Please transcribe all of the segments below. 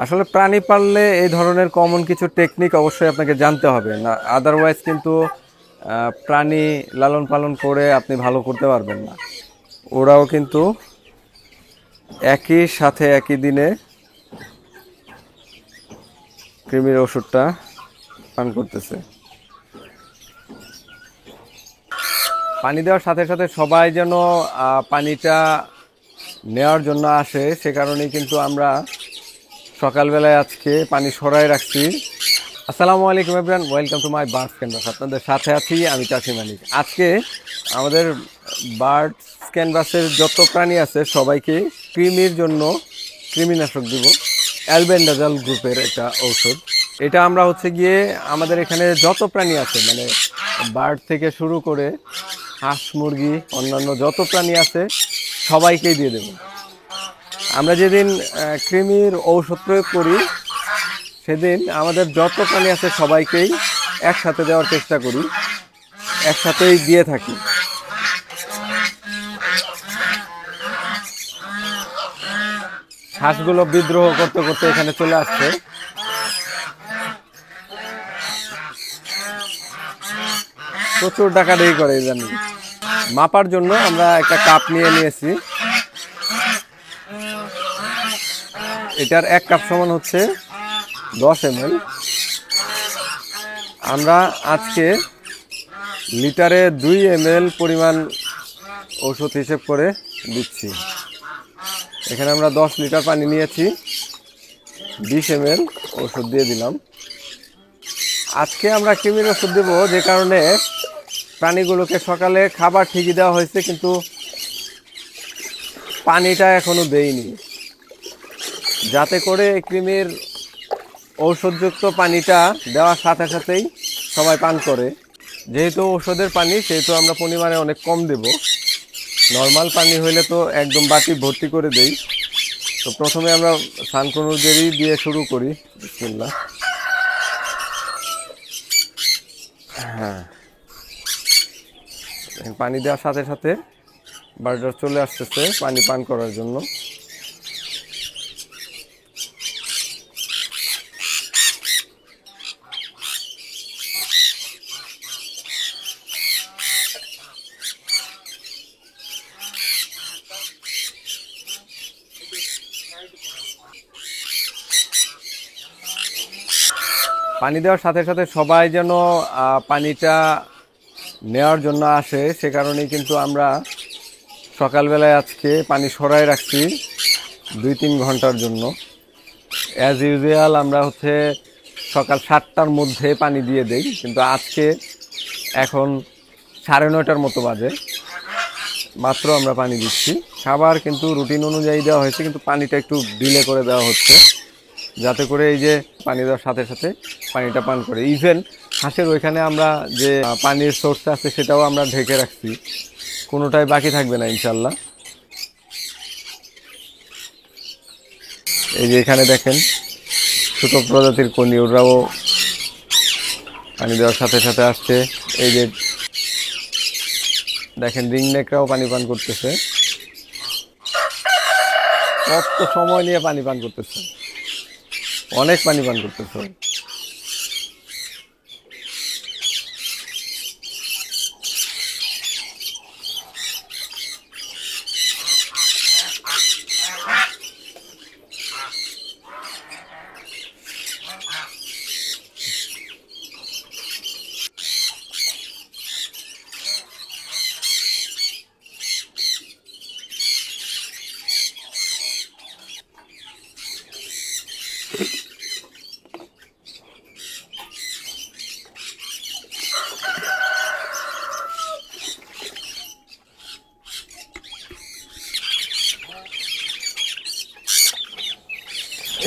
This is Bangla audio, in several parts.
আসলে প্রাণী পাললে এই ধরনের কমন কিছু টেকনিক অবশ্যই আপনাকে জানতে হবে না, আদারওয়াইজ কিন্তু প্রাণী লালন পালন করে আপনি ভালো করতে পারবেন না। ওরাও কিন্তু একই সাথে একই দিনে কৃমির ওষুধটা পান করতেছে। পানি দেওয়ার সাথে সাথে সবাই যেন পানিটা নেওয়ার জন্য আসে, সে কারণেই কিন্তু আমরা সকালবেলায় আজকে পানি সরাই রাখছি। আসসালামু আলাইকুম everyone, welcome to my birds canvas. আপনাদের সাথে আছি আমি চাষি মালিক। আজকে আমাদের বার্ডস ক্যানভাসের যত প্রাণী আছে সবাইকে কৃমির জন্য কৃমিনাশক দিব, অ্যালবেন্ডাজল গ্রুপের একটা ঔষধ। এটা আমরা হচ্ছে গিয়ে আমাদের এখানে যত প্রাণী আছে, মানে বার্ড থেকে শুরু করে হাঁস মুরগি অন্যান্য যত প্রাণী আছে সবাইকেই দিয়ে দেব। আমরা যেদিন কৃমির ঔষধ প্রয়োগ করি সেদিন আমাদের যত প্রাণী আছে সবাইকেই একসাথে দেওয়ার চেষ্টা করি, একসাথেই দিয়ে থাকি। হাঁসগুলো বিদ্রোহ করতে করতে এখানে চলে আসছে। প্রচুর ডাকাডাকি করে জানি। মাপার জন্য আমরা একটা কাপ নিয়ে নিয়েছি। এটার এক কাপ সমান হচ্ছে 10 ml। আমরা আজকে লিটারে 2 ml পরিমাণ ওষুধ হিসেব করে দিচ্ছি। এখানে আমরা 10 লিটার পানি নিয়েছি, 20 ml ওষুধ দিয়ে দিলাম। আজকে আমরা কৃমির ওষুধ দেবো যে কারণে প্রাণীগুলোকে সকালে খাবার ঠিকই দেওয়া হয়েছে, কিন্তু পানিটা এখনো দেইনি, যাতে করে কৃমির ঔষধযুক্ত পানিটা দেওয়ার সাথে সাথেই সবাই পান করে। যেহেতু ঔষধের পানি সেহেতু আমরা পরিমাণে অনেক কম দেব। নর্মাল পানি হইলে তো একদম বাটি ভর্তি করে দেই। তো প্রথমে আমরা সানকনুরদেরই দিয়ে শুরু করি। বিসমিল্লাহ। হ্যাঁ, পানি দেওয়ার সাথে সাথে বার্ডার চলে আসতেছে পানি পান করার জন্য। পানি দেওয়ার সাথে সাথে সবাই যেন পানিটা নেওয়ার জন্য আসে, সে কারণেই কিন্তু আমরা সকালবেলায় আজকে পানি সরাই রাখছি 2-3 ঘন্টার জন্য। অ্যাজ ইউজুয়াল আমরা হচ্ছে সকাল 7টার মধ্যে পানি দিয়ে দেই, কিন্তু আজকে এখন 9:30টার মতো বাজে, মাত্র আমরা পানি দিচ্ছি। খাবার কিন্তু রুটিন অনুযায়ী দেওয়া হয়েছে, কিন্তু পানিটা একটু ডিলে করে দেওয়া হচ্ছে, যাতে করে এই যে পানি দেওয়ার সাথে সাথে পানিটা পান করে। ইভেন হাঁসের ওইখানে আমরা যে পানির সোর্স আছে সেটাও আমরা ঢেকে রাখছি, কোনোটাই বাকি থাকবে না ইনশাল্লাহ। এই যে এখানে দেখেন ছোট প্রজাতির কনি, ওরাও পানি দেওয়ার সাথে সাথে আসছে। এই যে দেখেন রিংনেকরাও পানি পান করতেছে। কত সময় নিয়ে পানি পান করতেছে, অনেক পানি পান করতেছে।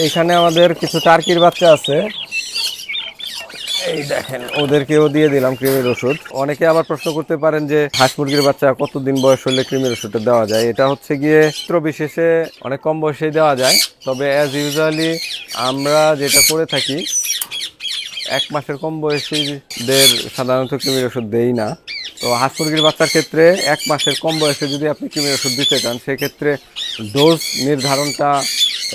এইখানে আমাদের কিছু টার্কির বাচ্চা আছে, এই দেখেন ওদেরকেও দিয়ে দিলাম কৃমির ওষুধ। অনেকে আবার প্রশ্ন করতে পারেন যে হাঁস মুরগির বাচ্চা কতদিন বয়স হলে কৃমির ওষুধটা দেওয়া যায়। এটা হচ্ছে গিয়ে ক্ষেত্র বিশেষে অনেক কম বয়সেই দেওয়া যায়, তবে অ্যাজ ইউজুয়ালি আমরা যেটা করে থাকি 1 মাসের কম বয়সীদের সাধারণত কৃমির ওষুধ দেই না। তো হাঁস মুরগির বাচ্চার ক্ষেত্রে 1 মাসের কম বয়সে যদি আপনি কৃমির ওষুধ দিতে চান, সেক্ষেত্রে ডোজ নির্ধারণটা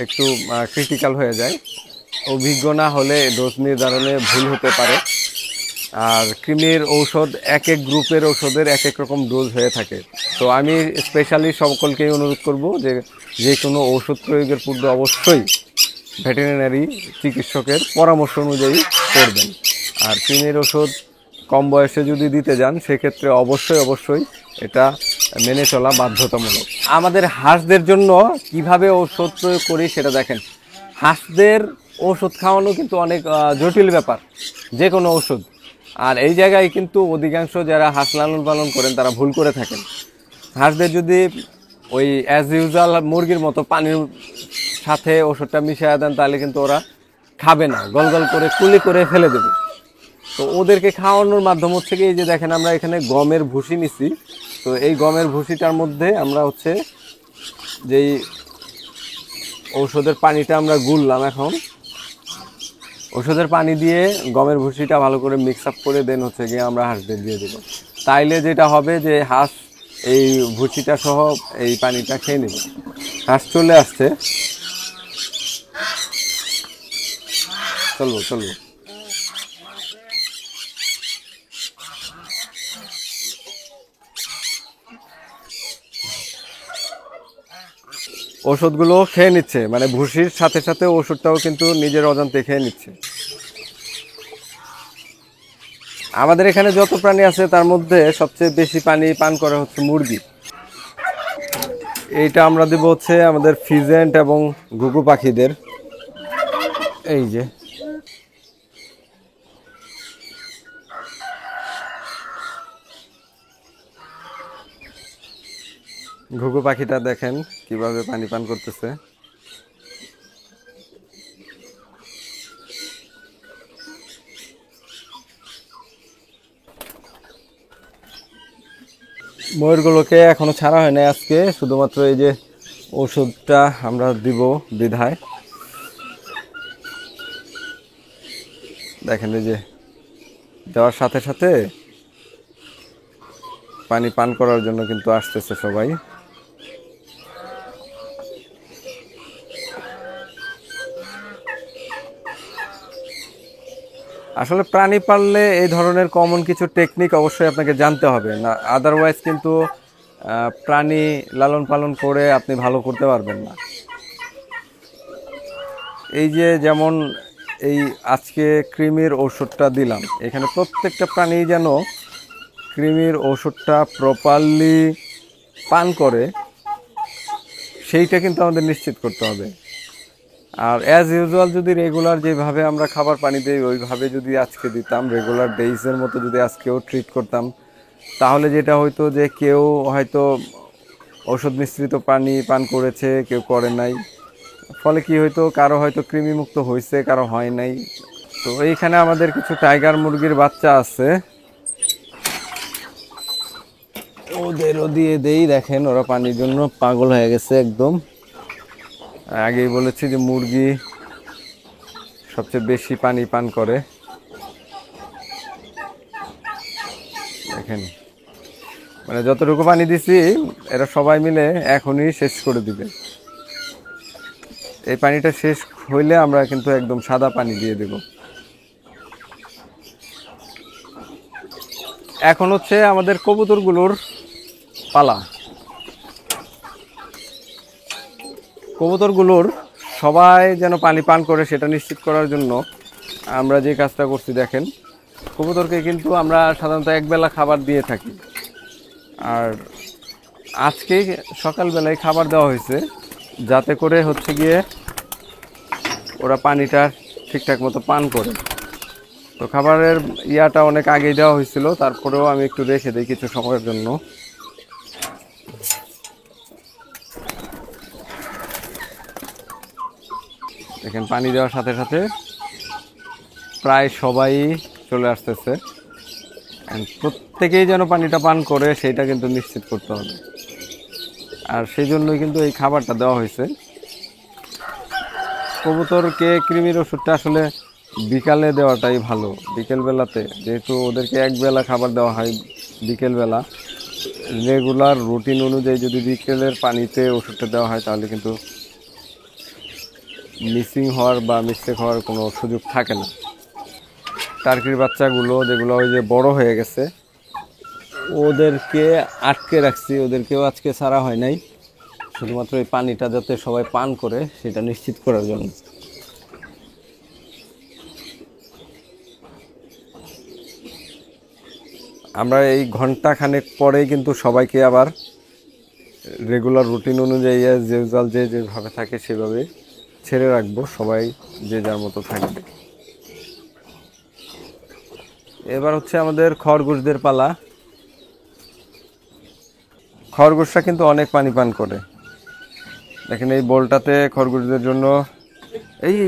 একটু ক্রিটিক্যাল হয়ে যায়। অভিজ্ঞ না হলে ডোজ নির্ধারণে ভুল হতে পারে। আর কৃমির ঔষধ এক এক গ্রুপের ঔষধের এক এক রকম ডোজ হয়ে থাকে। তো আমি স্পেশালি সকলকেই অনুরোধ করব যে যে কোনো ঔষধ প্রয়োগের পূর্বে অবশ্যই ভেটেরিনারি চিকিৎসকের পরামর্শ অনুযায়ী করবেন। আর কৃমির ওষুধ কম বয়সে যদি দিতে যান সেক্ষেত্রে অবশ্যই এটা মেনে চলা বাধ্যতামূলক। আমাদের হাঁসদের জন্য কিভাবে ঔষধ প্রয়োগ করি সেটা দেখেন। হাঁসদের ওষুধ খাওয়ানো কিন্তু অনেক জটিল ব্যাপার, যে কোনো ওষুধ। আর এই জায়গায় কিন্তু অধিকাংশ যারা হাঁস লালন পালন করেন তারা ভুল করে থাকেন। হাঁসদের যদি ওই অ্যাজ ইউজুয়াল মুরগির মতো পানির সাথে ওষুধটা মিশিয়ে দেন তাহলে কিন্তু ওরা খাবে না, গল করে কুলি করে ফেলে দেবে। তো ওদেরকে খাওয়ানোর মাধ্যম হচ্ছে কি, এই যে দেখেন আমরা এখানে গমের ভুসি নিছি। তো এই গমের ভুসিটার মধ্যে আমরা হচ্ছে যেই ঔষধের পানিটা আমরা গুললাম, এখন ওষুধের পানি দিয়ে গমের ভুসিটা ভালো করে মিক্স আপ করে দেন হচ্ছে গিয়ে আমরা হাঁসদের দিয়ে দেবো। তাইলে যেটা হবে যে হাঁস এই ভুসিটা সহ এই পানিটা খেয়ে নেবে। হাঁস চলে আসছে, চলবো। ওষুধগুলো খেয়ে নিচ্ছে, মানে ভুসির সাথে সাথে ওষুধটাও কিন্তু নিজের অজান্তে খেয়ে নিচ্ছে। আমাদের এখানে যত প্রাণী আছে তার মধ্যে সবচেয়ে বেশি পানি পান করে হচ্ছে মুরগি। এইটা আমরা দেব হচ্ছে আমাদের ফিজেন্ট এবং ঘুঘু পাখিদের। এই যে ঘুঘু পাখিটা দেখেন কিভাবে পানি পান করতেছে। ময়ূরগুলোকে এখনো ছাড়া হয় না আজকে, শুধুমাত্র এই যে ওষুধটা আমরা দিব বিধায়। দেখেন এই যে দেওয়ার সাথে সাথে পানি পান করার জন্য কিন্তু আসতেছে সবাই। আসলে প্রাণী পাললে এই ধরনের কমন কিছু টেকনিক অবশ্যই আপনাকে জানতে হবে, না আদারওয়াইজ কিন্তু প্রাণী লালন পালন করে আপনি ভালো করতে পারবেন না। এই যে যেমন এই আজকে কৃমির ওষুধটা দিলাম, এখানে প্রত্যেকটা প্রাণী যেন কৃমির ওষুধটা প্রপারলি পান করে সেইটা কিন্তু আমাদের নিশ্চিত করতে হবে। আর অ্যাজ ইউজুয়াল যদি রেগুলার যেভাবে আমরা খাবার পানি দিই ওইভাবে যদি আজকে দিতাম, রেগুলার ডেইজের মতো যদি আজকেও ট্রিট করতাম, তাহলে যেটা হয়তো যে কেউ হয়তো ওষুধ মিশ্রিত পানি পান করেছে, কেউ করে নাই, ফলে কি হয়তো কারো হয়তো কৃমিমুক্ত হয়েছে, কারো হয় নাই। তো এইখানে আমাদের কিছু টাইগার মুরগির বাচ্চা আছে, ওদেরও দিয়ে দেই। দেখেন ওরা পানির জন্য পাগল হয়ে গেছে একদম। আগেই বলেছি যে মুরগি সবচেয়ে বেশি পানি পান করে। দেখেন মানে যতটুকু পানি দিছি এরা সবাই মিলে এখনই শেষ করে দিবে। এই পানিটা শেষ হইলে আমরা কিন্তু একদম সাদা পানি দিয়ে দেব। এখন হচ্ছে আমাদের কবুতরগুলোর পালা। কবুতরগুলোর সবাই যেন পানি পান করে সেটা নিশ্চিত করার জন্য আমরা যে কাজটা করছি, দেখেন কবুতরকে কিন্তু আমরা সাধারণত একবেলা খাবার দিয়ে থাকি। আর আজকে সকালবেলায় খাবার দেওয়া হয়েছে যাতে করে হচ্ছে গিয়ে ওরা পানিটা ঠিকঠাক মতো পান করে। তো খাবারের ইয়াটা অনেক আগেই দেওয়া হয়েছিল, তারপরেও আমি একটু রেখে দিই কিছু সময়ের জন্য। দেখেন পানি দেওয়ার সাথে সাথে প্রায় সবাই চলে আসতেছে। প্রত্যেকেই যেন পানিটা পান করে সেটা কিন্তু নিশ্চিত করতে হবে। আর সেই জন্যই কিন্তু এই খাবারটা দেওয়া হয়েছে। কবুতরকে কৃমির ওষুধটা আসলে বিকালে দেওয়াটাই ভালো, বিকেলবেলাতে, যেহেতু ওদেরকে একবেলা খাবার দেওয়া হয় বিকেলবেলা। রেগুলার রুটিন অনুযায়ী যদি বিকেলের পানিতে ওষুধটা দেওয়া হয় তাহলে কিন্তু মিসিং হওয়ার বা মিস্টেক হওয়ার কোনো সুযোগ থাকে না। টার্কির বাচ্চাগুলো যেগুলো ওই যে বড় হয়ে গেছে ওদেরকে আটকে রাখছি, ওদেরকেও আজকে ছাড়া হয় নাই, শুধুমাত্র এই পানিটা যাতে সবাই পান করে সেটা নিশ্চিত করার জন্য। আমরা এই ঘন্টা খানেক পরেই কিন্তু সবাইকে আবার রেগুলার রুটিন অনুযায়ী যে যেভাবে থাকে সেভাবে ছেড়ে রাখবো, সবাই যে যার মতো থাকবে। এবার হচ্ছে আমাদের খরগোশদের পালা। খরগোশরা কিন্তু অনেক পানি পান করে, দেখেন এই বোলটাতে খরগোশদের জন্য এই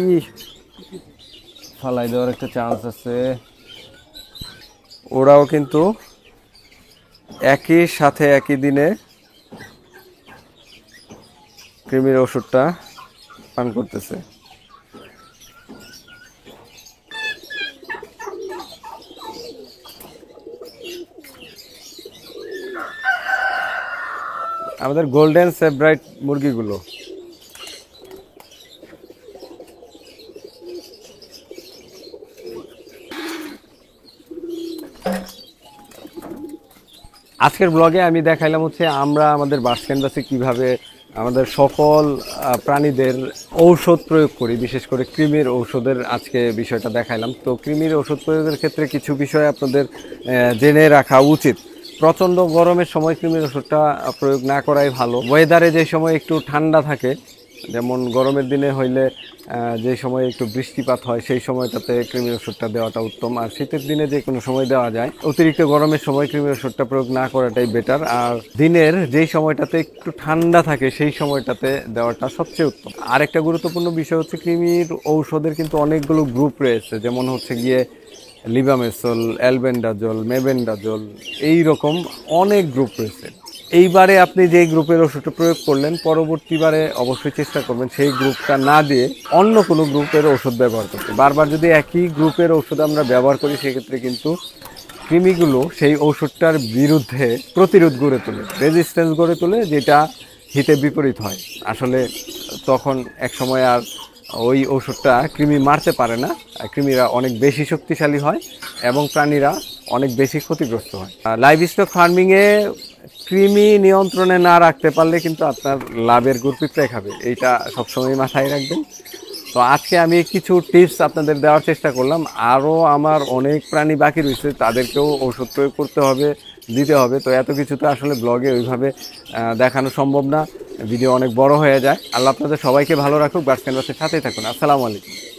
ফালাই দেওয়ার একটা চান্স আছে। ওরাও কিন্তু একই সাথে একই দিনে কৃমির ওষুধটা পান করতেছে। আমাদের গোল্ডেন সেব্রাইট মুরগিগুলো আজকের ব্লগে আমি দেখাইলাম হচ্ছে আমরা আমাদের বার্ডস ক্যানভাসে কিভাবে আমাদের সকল প্রাণীদের ঔষধ প্রয়োগ করি, বিশেষ করে কৃমির ঔষধের আজকে বিষয়টা দেখাইলাম। তো কৃমির ওষুধ প্রয়োগের ক্ষেত্রে কিছু বিষয় আপনাদের জেনে রাখা উচিত। প্রচণ্ড গরমের সময় কৃমির ওষুধটা প্রয়োগ না করাই ভালো। ওয়েদারে যে সময় একটু ঠান্ডা থাকে, যেমন গরমের দিনে হইলে যে সময় একটু বৃষ্টিপাত হয় সেই সময়টাতে কৃমির ওষুধটা দেওয়াটা উত্তম। আর শীতের দিনে যে কোনো সময় দেওয়া যায়। অতিরিক্ত গরমের সময় কৃমির ওষুধটা প্রয়োগ না করাটাই বেটার। আর দিনের যেই সময়টাতে একটু ঠান্ডা থাকে সেই সময়টাতে দেওয়াটা সবচেয়ে উত্তম। আরেকটা গুরুত্বপূর্ণ বিষয় হচ্ছে কৃমির ঔষধের কিন্তু অনেকগুলো গ্রুপ রয়েছে, যেমন হচ্ছে গিয়ে লিবামেসল, অ্যালবেন্ডাজল, মেবেন্ডাজল, এই রকম অনেক গ্রুপ রয়েছে। এইবারে আপনি যে গ্রুপের ওষুধটা প্রয়োগ করলেন, পরবর্তীবারে অবশ্যই চেষ্টা করবেন সেই গ্রুপটা না দিয়ে অন্য কোনো গ্রুপের ওষুধ ব্যবহার করতে। বারবার যদি একই গ্রুপের ওষুধ আমরা ব্যবহার করি সেক্ষেত্রে কিন্তু কৃমিগুলো সেই ওষুধটার বিরুদ্ধে প্রতিরোধ গড়ে তোলে, রেজিস্ট্যান্স গড়ে তোলে, যেটা হিতে বিপরীত হয়। আসলে তখন এক সময় আর ওই ওষুধটা কৃমি মারতে পারে না, কৃমিরা অনেক বেশি শক্তিশালী হয় এবং প্রাণীরা অনেক বেশি ক্ষতিগ্রস্ত হয়। লাইভ স্টক ফার্মিংয়ে কৃমি নিয়ন্ত্রণে না রাখতে পারলে কিন্তু আপনার লাভের গুড় পিঁপড়ে খাবে, এইটা সবসময় মাথায় রাখবেন। তো আজকে আমি কিছু টিপস আপনাদের দেওয়ার চেষ্টা করলাম। আরও আমার অনেক প্রাণী বাকি রয়েছে, তাদেরকেও ওষুধ প্রয়োগ করতে হবে, দিতে হবে। তো এত কিছু তো আসলে ব্লগে ওইভাবে দেখানো সম্ভব না, ভিডিও অনেক বড় হয়ে যায়। আল্লাহ আপনাদের সবাইকে ভালো রাখুক, বার্ডস ক্যানভাসের সাথেই থাকুন। আসসালামু আলাইকুম।